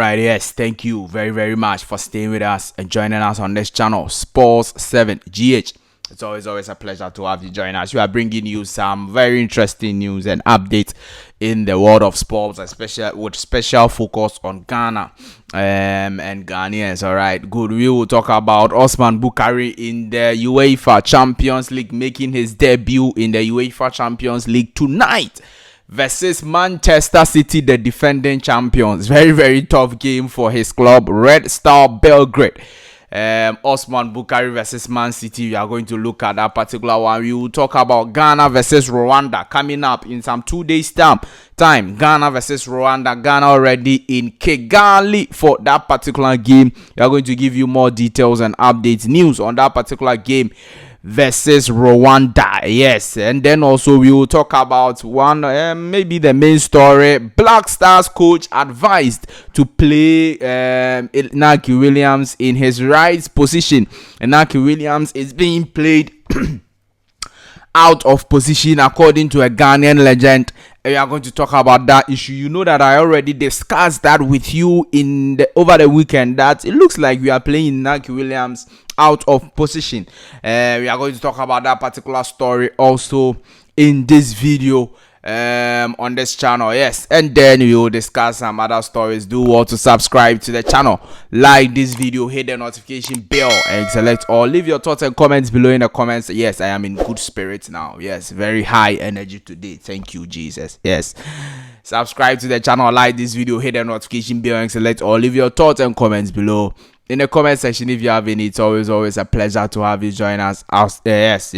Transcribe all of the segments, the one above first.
right, yes, thank you very, very much for staying with us and joining us on this channel, Sports 7 GH. It's always a pleasure to have you join us. We are bringing you some very interesting news and updates in the world of sports, especially with special focus on Ghana and Ghanaians. All right, good. We will talk about Osman Bukari in the UEFA Champions League, making his debut in the UEFA Champions League tonight versus Manchester City, the defending champions. Very, very tough game for his club, Red Star Belgrade. Osman Bukari versus Man City. We are going to look at that particular one. We will talk about Ghana versus Rwanda coming up in some 2 days time. Ghana versus Rwanda. Ghana already in Kigali for that particular game. We are going to give you more details and updates, news on that particular game versus Rwanda. Yes, and then also we will talk about one maybe the main story. Black Stars coach advised to play Inaki Williams in his right position. Inaki Williams is being played out of position according to a Ghanaian legend. We are going to talk about that issue. You know that I already discussed that with you over the weekend, that it looks like we are playing Inaki Williams out of position. We are going to talk about that particular story also in this video on this channel. Yes, and then we will discuss some other stories. Do want to subscribe to the channel, like this video, hit the notification bell and select all. Leave your thoughts and comments below in the comments. Yes, I am in good spirits now. Yes, very high energy today. Thank you, Jesus. Yes, subscribe to the channel, like this video, hit the notification bell and select all. Leave your thoughts and comments below in the comment section if you have any. It's always a pleasure to have you join us. Yes.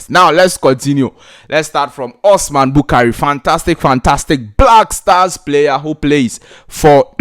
Now let's continue. Let's start from Osman Bukari. Fantastic Black Stars player who plays for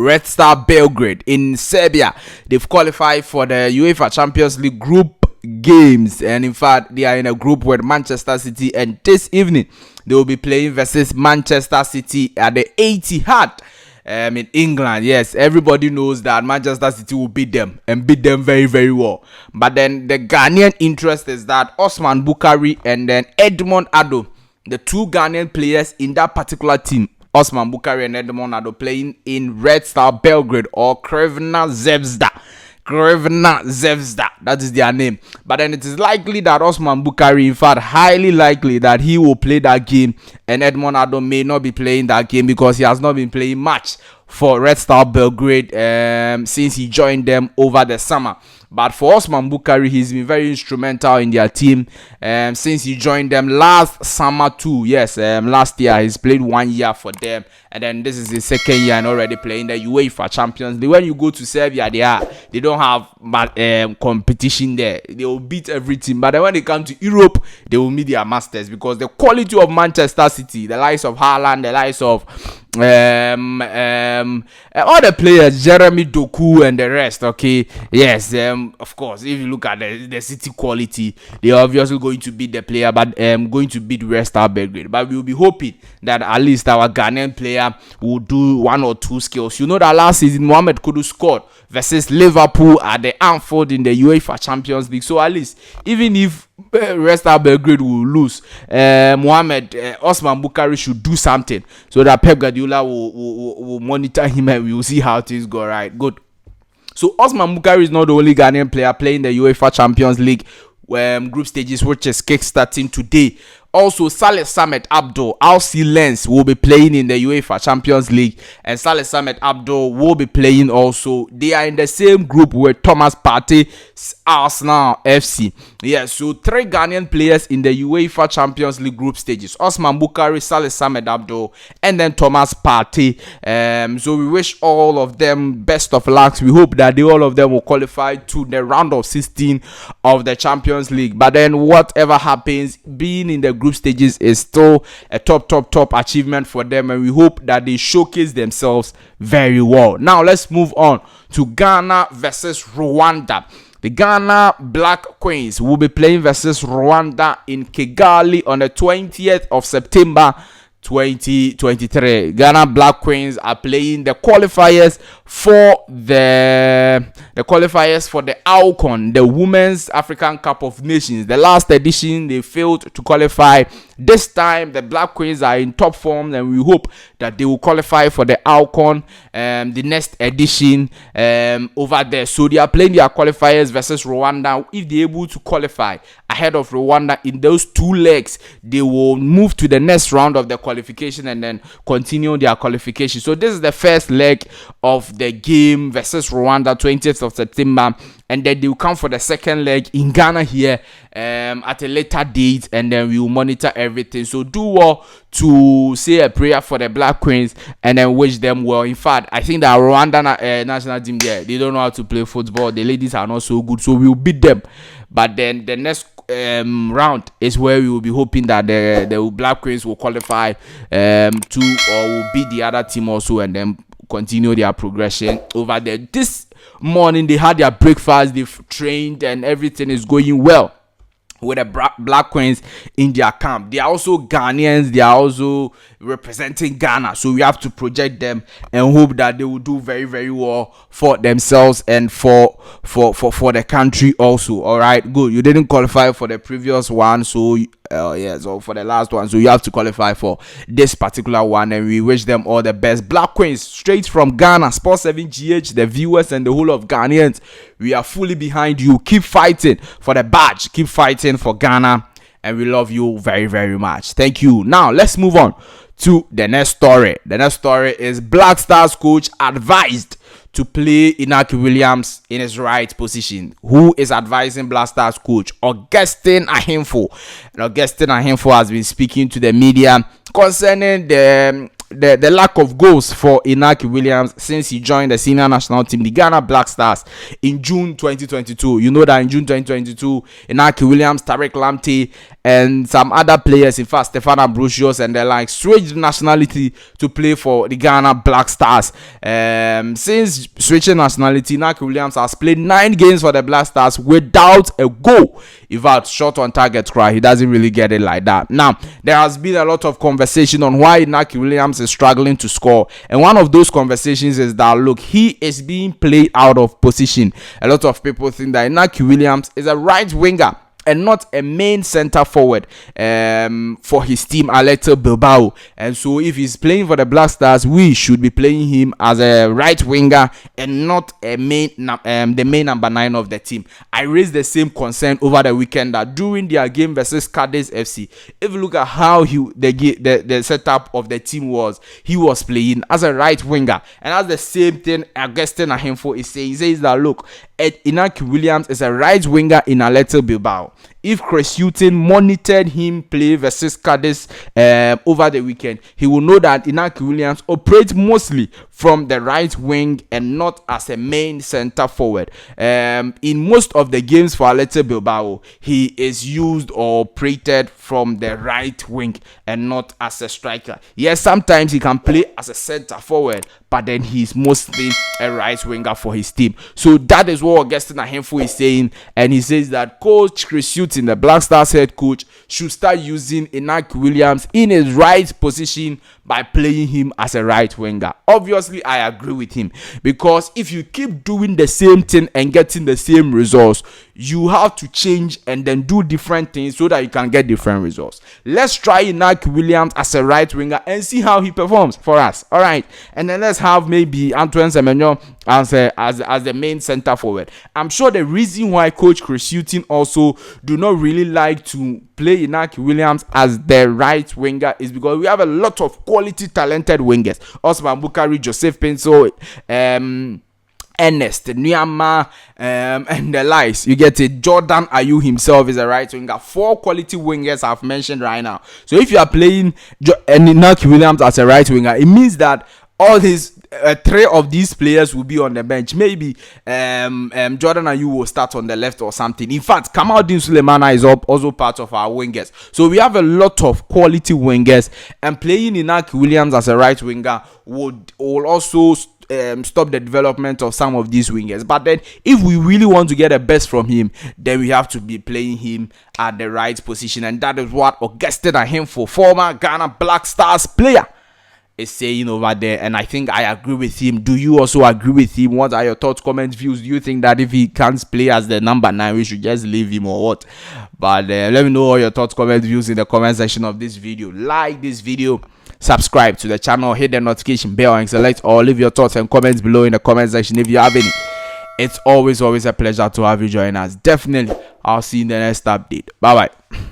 Red Star Belgrade in Serbia. They've qualified for the UEFA Champions League group games, and in fact they are in a group with Manchester City, and this evening they will be playing versus Manchester City at the Etihad in England. Yes, everybody knows that Manchester City will beat them and beat them very, very well. But then the Ghanaian interest is that Osman Bukari and then Edmond Ado, the two Ghanaian players in that particular team, Osman Bukari and Edmond Ado, playing in Red Star Belgrade or Crvena Zvezda, that is their name. But then it is likely that Osman Bukari, in fact highly likely that he will play that game, and Edmond Ado may not be playing that game because he has not been playing much for Red Star Belgrade since he joined them over the summer. But for Osman Bukari, he's been very instrumental in their team since he joined them last summer too. Yes, last year he's played 1 year for them, and then this is his second year and already playing the UEFA Champions League. When you go to Serbia, they don't have competition there. They will beat every team, but then when they come to Europe, they will meet their masters, because the quality of Manchester City, the likes of Haaland, the likes of all the players, Jeremy Doku and the rest. Okay, yes, of course, if you look at the City quality, they are obviously going to beat the player, but going to beat Red Star Belgrade. But we will be hoping that at least our Ghanaian player will do one or two skills. You know that last season Mohamed Kudus scored versus Liverpool at the Anfield in the UEFA Champions League. So at least, even if Red Star Belgrade will lose, Osman Bukari should do something so that Pep Guardiola will monitor him and we will see how things go. Right, good. So Osman Bukari is not the only Ghanaian player playing the UEFA Champions League group stages, which is kick-starting today. Also, Saleh Samet Abdo, RC Lens will be playing in the UEFA Champions League, and Saleh Samet Abdo will be playing also. They are in the same group with Thomas Partey, Arsenal FC. Yes, so 3 Ghanaian players in the UEFA Champions League group stages: Osman Bukari, Saleh Samet Abdo, and then Thomas Partey. So we wish all of them best of luck. We hope that all of them will qualify to the round of 16 of the Champions League. But then whatever happens, being in the group stages is still a top achievement for them, and we hope that they showcase themselves very well. Now let's move on to Ghana versus Rwanda. The Ghana Black Queens will be playing versus Rwanda in Kigali on the 20th of September 2023. Ghana Black Queens are playing the qualifiers for the AFCON, the Women's African Cup of Nations. The last edition they failed to qualify. This time the Black Queens are in top form, and we hope that they will qualify for the AFCON, the next edition over there. So they are playing their qualifiers versus Rwanda. If they're able to qualify ahead of Rwanda in those 2 legs, they will move to the next round of the qualification and then continue their qualification. So this is the first leg of the game versus Rwanda, 20th of September, and then they will come for the second leg in Ghana here at a later date, and then we will monitor everything. So do well to say a prayer for the Black Queens and then wish them well. In fact, I think that Rwanda national team there, they don't know how to play football. The ladies are not so good, so we will beat them. But then the next round is where we will be hoping that the Black Queens will qualify to, or will beat the other team also, and then continue their progression over there. This morning they had their breakfast, they've trained, and everything is going well with the Black Queens in their camp. They are also Ghanaians, they are also representing Ghana, so we have to project them and hope that they will do very, very well for themselves and for the country also. All right, good. You didn't qualify for the previous one, so so for the last one, so you have to qualify for this particular one, and we wish them all the best. Black Queens, straight from Ghana, Sports 7 GH, the viewers and the whole of Ghanaians, we are fully behind you. Keep fighting for the badge, keep fighting for Ghana, and we love you very, very much. Thank you. Now let's move on to the next story. The next story is Black Stars coach advised to play Inaki Williams in his right position. Who is advising Black Stars coach? Augustine Ahimfo. And Augustine Ahimfo has been speaking to the media concerning the lack of goals for Inaki Williams since he joined the senior national team, the Ghana Black Stars, in June 2022. You know that in June 2022, Inaki Williams, Tariq Lamptey, and some other players, in fact, Stefan Ambrosius and the like, switched nationality to play for the Ghana Black Stars. Since switching nationality, Inaki Williams has played 9 games for the Black Stars without a goal. In fact, shot on target cry, he doesn't really get it like that. Now, there has been a lot of conversation on why Inaki Williams is struggling to score, and one of those conversations is that, look, he is being played out of position. A lot of people think that Inaki Williams is a right winger and not a main center forward for his team, Atletico Bilbao. And so if he's playing for the Black Stars, we should be playing him as a right winger and not a the main number 9 of the team. I raised the same concern over the weekend that during their game versus Cadiz FC, if you look at how the setup of the team was, he was playing as a right winger. And that's the same thing Augustine Ahimfo is saying. He says that, look, Inaki Williams is a right winger in Atletico Bilbao. If Chris Hughton monitored him play versus Cadiz over the weekend, he will know that Inaki Williams operates mostly from the right wing and not as a main center forward. In most of the games for Atletico Bilbao, he is used or operated from the right wing and not as a striker. Yes, sometimes he can play as a center forward, but then he's mostly a right winger for his team. So that is what Augustine Ahimfo is saying, and he says that Coach Chris Hughton, the Black Stars head coach, should start using Inaki Williams in his right position by playing him as a right winger. Obviously, I agree with him, because if you keep doing the same thing and getting the same results, you have to change and then do different things so that you can get different results. Let's try Inaki Williams as a right winger and see how he performs for us. All right, and then let's have maybe Antoine Semenyo as the main center forward. I'm sure the reason why Coach Chris Hughton also do not really like to play Inaki Williams as the right winger is because we have a lot of quality, talented wingers. Osman, Bukari, Joseph Pinso, Ernest Nyama, and the likes. You get it. Jordan Ayew himself is a right winger. 4 quality wingers I've mentioned right now. So if you are playing Inaki Williams as a right winger, it means that all his 3 of these players will be on the bench. Maybe Jordan Ayew will start on the left or something. In fact, Kamaldeen Sulemana is also part of our wingers. So we have a lot of quality wingers, and playing Inaki Williams as a right winger will also stop the development of some of these wingers. But then if we really want to get the best from him, then we have to be playing him at the right position, and that is what Augustine Ahemfo, former Ghana Black Stars player, is saying over there. And I think I agree with him. Do you also agree with him? What are your thoughts, comments, views? Do you think that if he can't play as the number 9, we should just leave him or what? But let me know all your thoughts, comments, views in the comment section of this video. Like this video, subscribe to the channel, hit the notification bell, and select or leave your thoughts and comments below in the comment section if you have any. It's always a pleasure to have you join us. Definitely, I'll see you in the next update. Bye bye.